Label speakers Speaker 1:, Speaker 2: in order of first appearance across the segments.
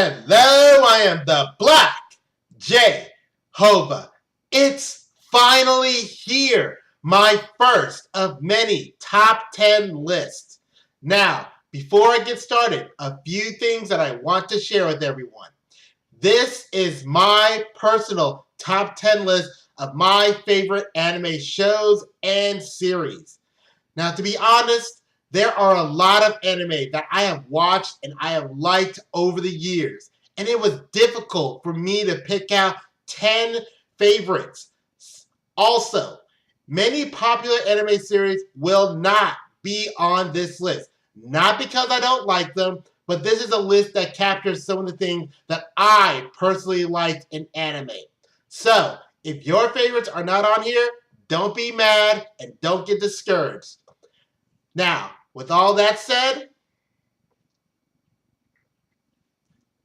Speaker 1: Hello, I am the Black J-Hova. It's finally here, my first of many top 10 lists. Now, before I get started, a few things that I want to share with everyone. This is my personal top 10 list of my favorite anime shows and series. Now, to be honest, there are a lot of anime that I have watched and I have liked over the years. And it was difficult for me to pick out 10 favorites. Also, many popular anime series will not be on this list. Not because I don't like them, but this is a list that captures some of the things that I personally liked in anime. So, if your favorites are not on here, don't be mad and don't get discouraged. Now, with all that said,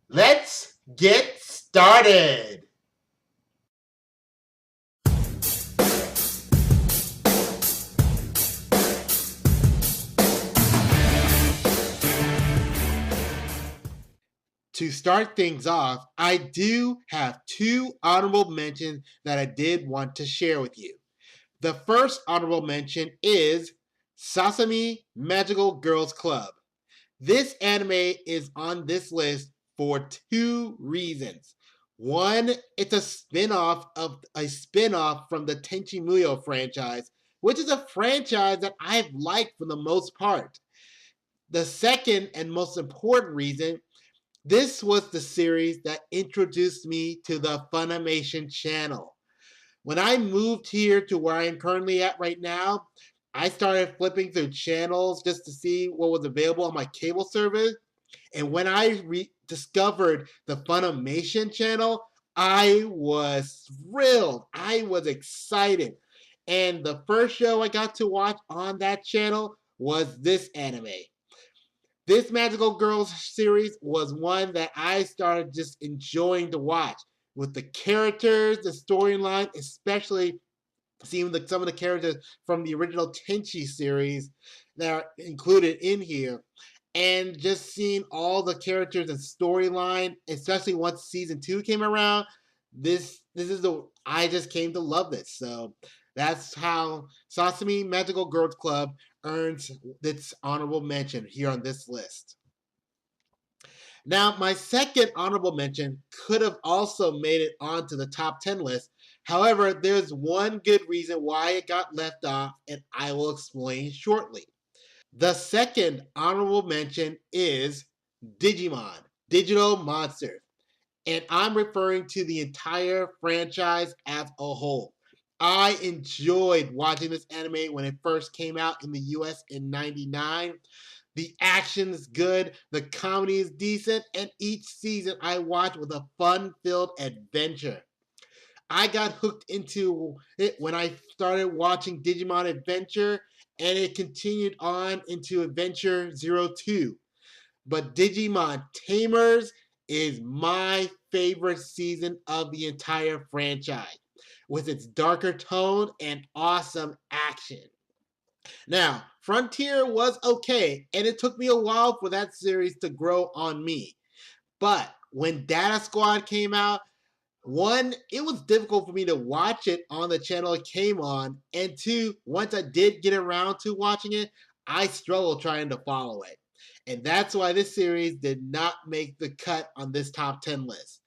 Speaker 1: let's get started. To start things off, I do have two honorable mentions that I did want to share with you. The first honorable mention is Sasami Magical Girls Club. This anime is on this list for two reasons. One, it's a spin-off from the Tenchi Muyo franchise, which is a franchise that I've liked for the most part. The second and most important reason, this was the series that introduced me to the Funimation channel. When I moved here to where I am currently at right now, I started flipping through channels just to see what was available on my cable service. And when I discovered the Funimation channel, I was thrilled. I was excited. And the first show I got to watch on that channel was this anime. This Magical Girls series was one that I started just enjoying to watch. With the characters, the storyline, especially seeing some of the characters from the original Tenchi series that are included in here. And just seeing all the characters and storyline, especially once season 2 came around, I just came to love this. So that's how Sasami Magical Girls Club earns its honorable mention here on this list. Now, my second honorable mention could have also made it onto the top 10 list. However, there's one good reason why it got left off, and I will explain shortly. The second honorable mention is Digimon, Digital Monsters. And I'm referring to the entire franchise as a whole. I enjoyed watching this anime when it first came out in the US in '99. The action is good, the comedy is decent, and each season I watched with a fun-filled adventure. I got hooked into it when I started watching Digimon Adventure, and it continued on into Adventure 02. But Digimon Tamers is my favorite season of the entire franchise, with its darker tone and awesome action. Now, Frontier was okay, and it took me a while for that series to grow on me. But when Data Squad came out, one, it was difficult for me to watch it on the channel it came on, and two, once I did get around to watching it, I struggled trying to follow it. And that's why this series did not make the cut on this top 10 list.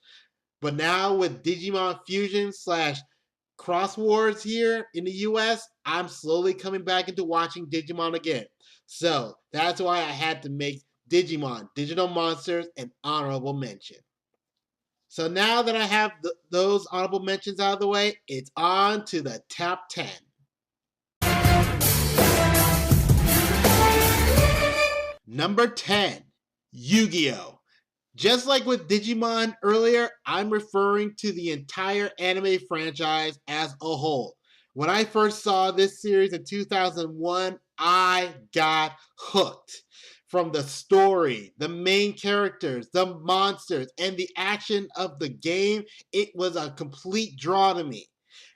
Speaker 1: But now with Digimon Fusion / Cross Wars here in the US, I'm slowly coming back into watching Digimon again. So that's why I had to make Digimon, Digital Monsters, an honorable mention. So now that I have those honorable mentions out of the way, it's on to the top 10. Number 10, Yu-Gi-Oh! Just like with Digimon earlier, I'm referring to the entire anime franchise as a whole. When I first saw this series in 2001, I got hooked. From the story, the main characters, the monsters, and the action of the game, it was a complete draw to me.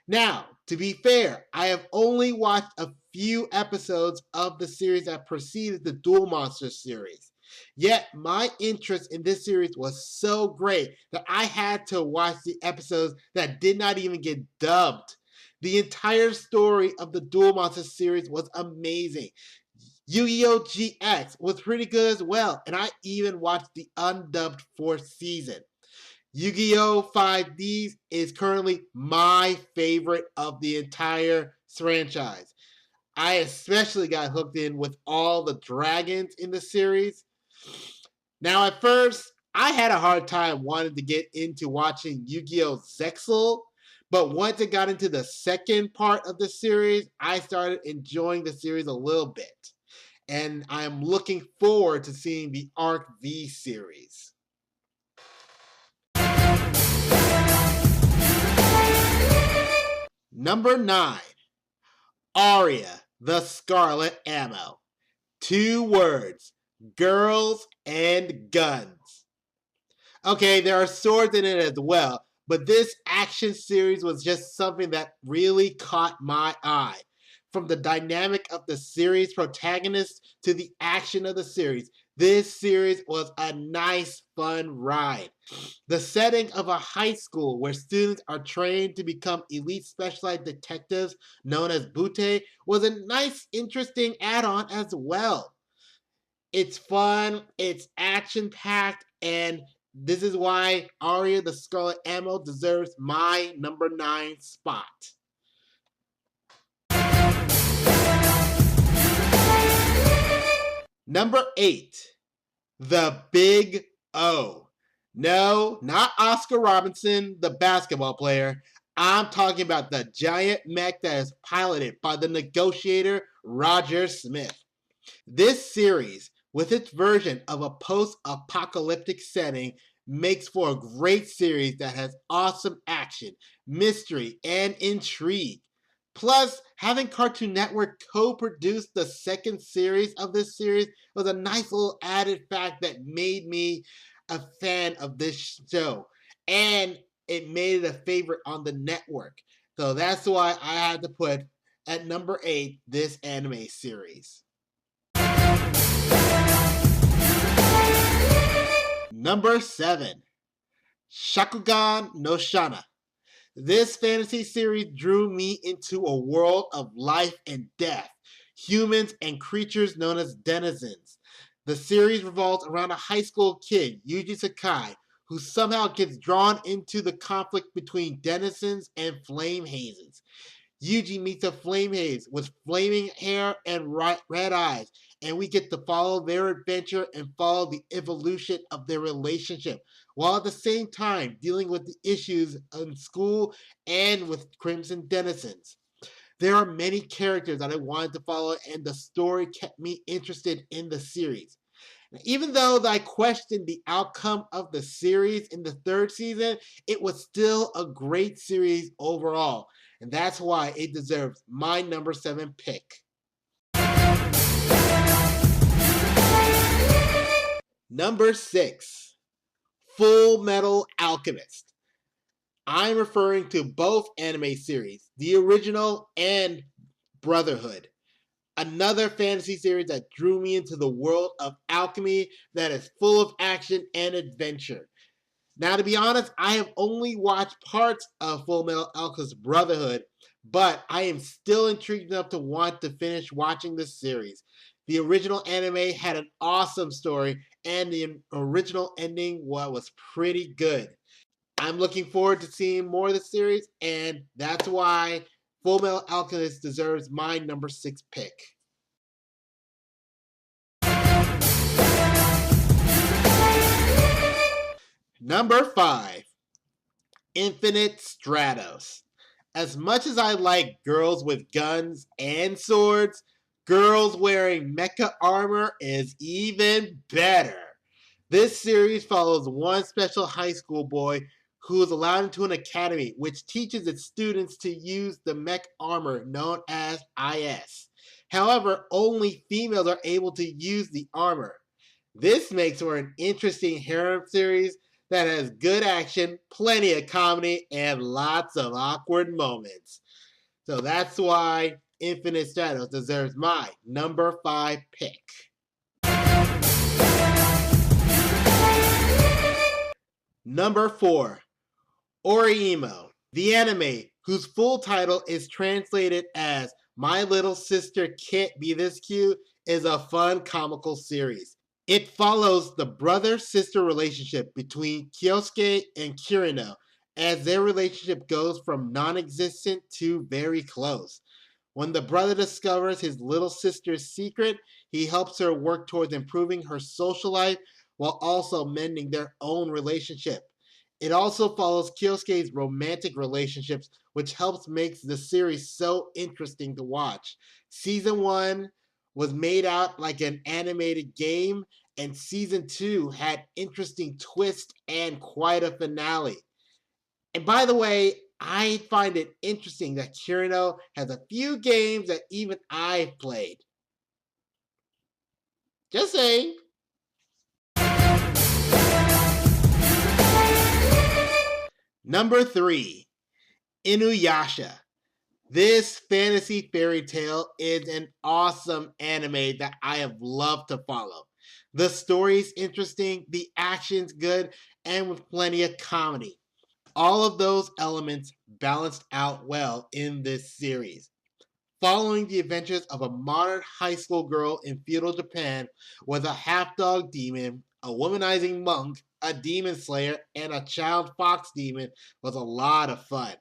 Speaker 1: Now, to be fair, I have only watched a few episodes of the series that preceded the Duel Monsters series. Yet my interest in this series was so great that I had to watch the episodes that did not even get dubbed. The entire story of the Duel Monsters series was amazing. Yu-Gi-Oh! GX was pretty good as well, and I even watched the undubbed fourth season. Yu-Gi-Oh! 5Ds is currently my favorite of the entire franchise. I especially got hooked in with all the dragons in the series. Now, at first, I had a hard time wanting to get into watching Yu-Gi-Oh! Zexal, but once it got into the second part of the series, I started enjoying the series a little bit. And I'm looking forward to seeing the Arc V series. Number 9, Aria, the Scarlet Ammo. 2 words, girls and guns. Okay, there are swords in it as well, but this action series was just something that really caught my eye. From the dynamic of the series protagonist to the action of the series, this series was a nice, fun ride. The setting of a high school where students are trained to become elite specialized detectives known as Butte was a nice, interesting add-on as well. It's fun, it's action-packed, and this is why Aria the Scarlet Ammo deserves my number 9 spot. Number 8, the Big O. No, not Oscar Robinson, the basketball player. I'm talking about the giant mech that is piloted by the negotiator Roger Smith. This series, with its version of a post-apocalyptic setting, makes for a great series that has awesome action, mystery, and intrigue. Plus, having Cartoon Network co-produce the second series of this series was a nice little added fact that made me a fan of this show. And it made it a favorite on the network. So that's why I had to put at number 8 this anime series. Number 7, Shakugan no Shana. This fantasy series drew me into a world of life and death, humans and creatures known as denizens. The series revolves around a high school kid, Yuji Sakai, who somehow gets drawn into the conflict between denizens and flame hazes. Yuji meets a flame haze with flaming hair and red eyes, and we get to follow their adventure and follow the evolution of their relationship, while at the same time dealing with the issues in school and with Crimson Denizens. There are many characters that I wanted to follow, and the story kept me interested in the series. Even though I questioned the outcome of the series in the third season, it was still a great series overall. And that's why it deserves my number 7 pick. Number 6, Full Metal Alchemist. I'm referring to both anime series, the original and Brotherhood. Another fantasy series that drew me into the world of alchemy that is full of action and adventure. Now, to be honest, I have only watched parts of Full Metal Alchemist Brotherhood, but I am still intrigued enough to want to finish watching this series. The original anime had an awesome story, and the original ending was pretty good. I'm looking forward to seeing more of the series, and that's why Full Metal Alchemist deserves my number 6 pick. Number 5, Infinite Stratos. As much as I like girls with guns and swords, girls wearing mecha armor is even better. This series follows one special high school boy who is allowed into an academy which teaches its students to use the mech armor known as IS. However, only females are able to use the armor. This makes for an interesting harem series that has good action, plenty of comedy, and lots of awkward moments. So that's why Infinite Stratos deserves my number 5 pick. Number 4, Orihimo, the anime, whose full title is translated as My Little Sister Can't Be This Cute, is a fun comical series. It follows the brother-sister relationship between Kyosuke and Kirino as their relationship goes from non-existent to very close. When the brother discovers his little sister's secret, he helps her work towards improving her social life while also mending their own relationship. It also follows Kyosuke's romantic relationships, which helps make the series so interesting to watch. Season 1 was made out like an animated game, and season 2 had interesting twists and quite a finale. And by the way, I find it interesting that Kirino has a few games that even I've played. Just saying. Number 3, Inuyasha. This fantasy fairy tale is an awesome anime that I have loved to follow. The story's interesting, the action's good, and with plenty of comedy. All of those elements balanced out well in this series. Following the adventures of a modern high school girl in feudal Japan with a half-dog demon, a womanizing monk, a demon slayer, and a child fox demon was a lot of fun.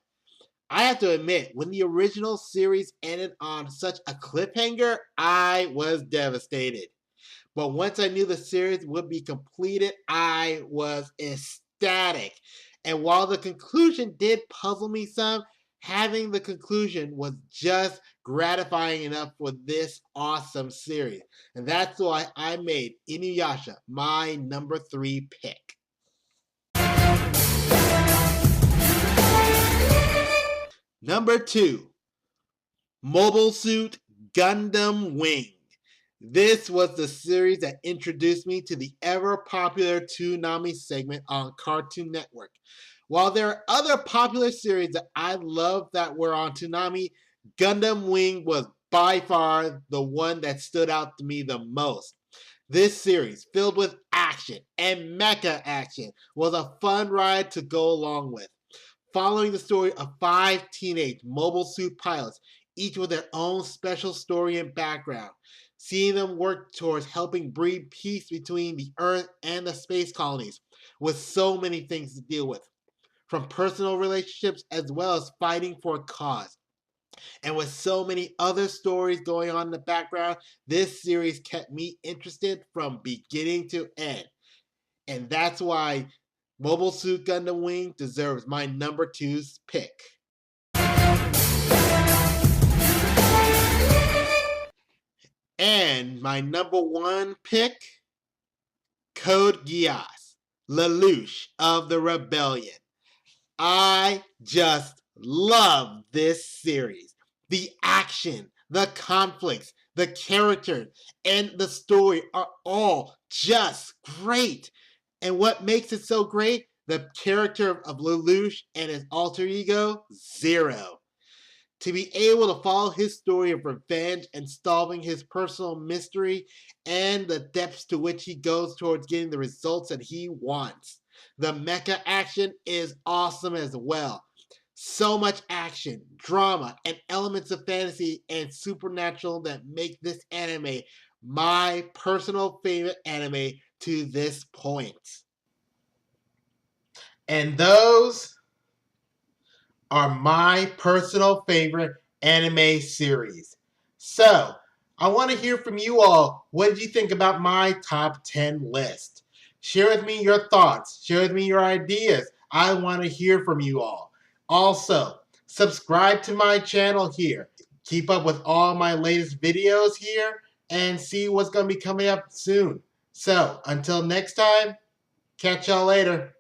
Speaker 1: I have to admit, when the original series ended on such a cliffhanger, I was devastated. But once I knew the series would be completed, I was ecstatic. And while the conclusion did puzzle me some, having the conclusion was just gratifying enough for this awesome series. And that's why I made Inuyasha my number 3 pick. Number 2, Mobile Suit Gundam Wing. This was the series that introduced me to the ever-popular Toonami segment on Cartoon Network. While there are other popular series that I love that were on Toonami, Gundam Wing was by far the one that stood out to me the most. This series, filled with action and mecha action, was a fun ride to go along with. Following the story of 5 teenage mobile suit pilots, each with their own special story and background. Seeing them work towards helping breed peace between the Earth and the space colonies, with so many things to deal with, from personal relationships as well as fighting for a cause. And with so many other stories going on in the background, this series kept me interested from beginning to end. And that's why Mobile Suit Gundam Wing deserves my number 2's pick. And my number 1 pick, Code Geass, Lelouch of the Rebellion. I just love this series. The action, the conflicts, the characters, and the story are all just great. And what makes it so great? The character of Lelouch and his alter ego, Zero. To be able to follow his story of revenge and solving his personal mystery and the depths to which he goes towards getting the results that he wants. The mecha action is awesome as well. So much action, drama, and elements of fantasy and supernatural that make this anime my personal favorite anime to this point. And those are my personal favorite anime series. So, I want to hear from you all. What did you think about my top 10 list? Share with me your thoughts. Share with me your ideas. I want to hear from you all. Also, subscribe to my channel here. Keep up with all my latest videos here and see what's going to be coming up soon. So, until next time, catch y'all later.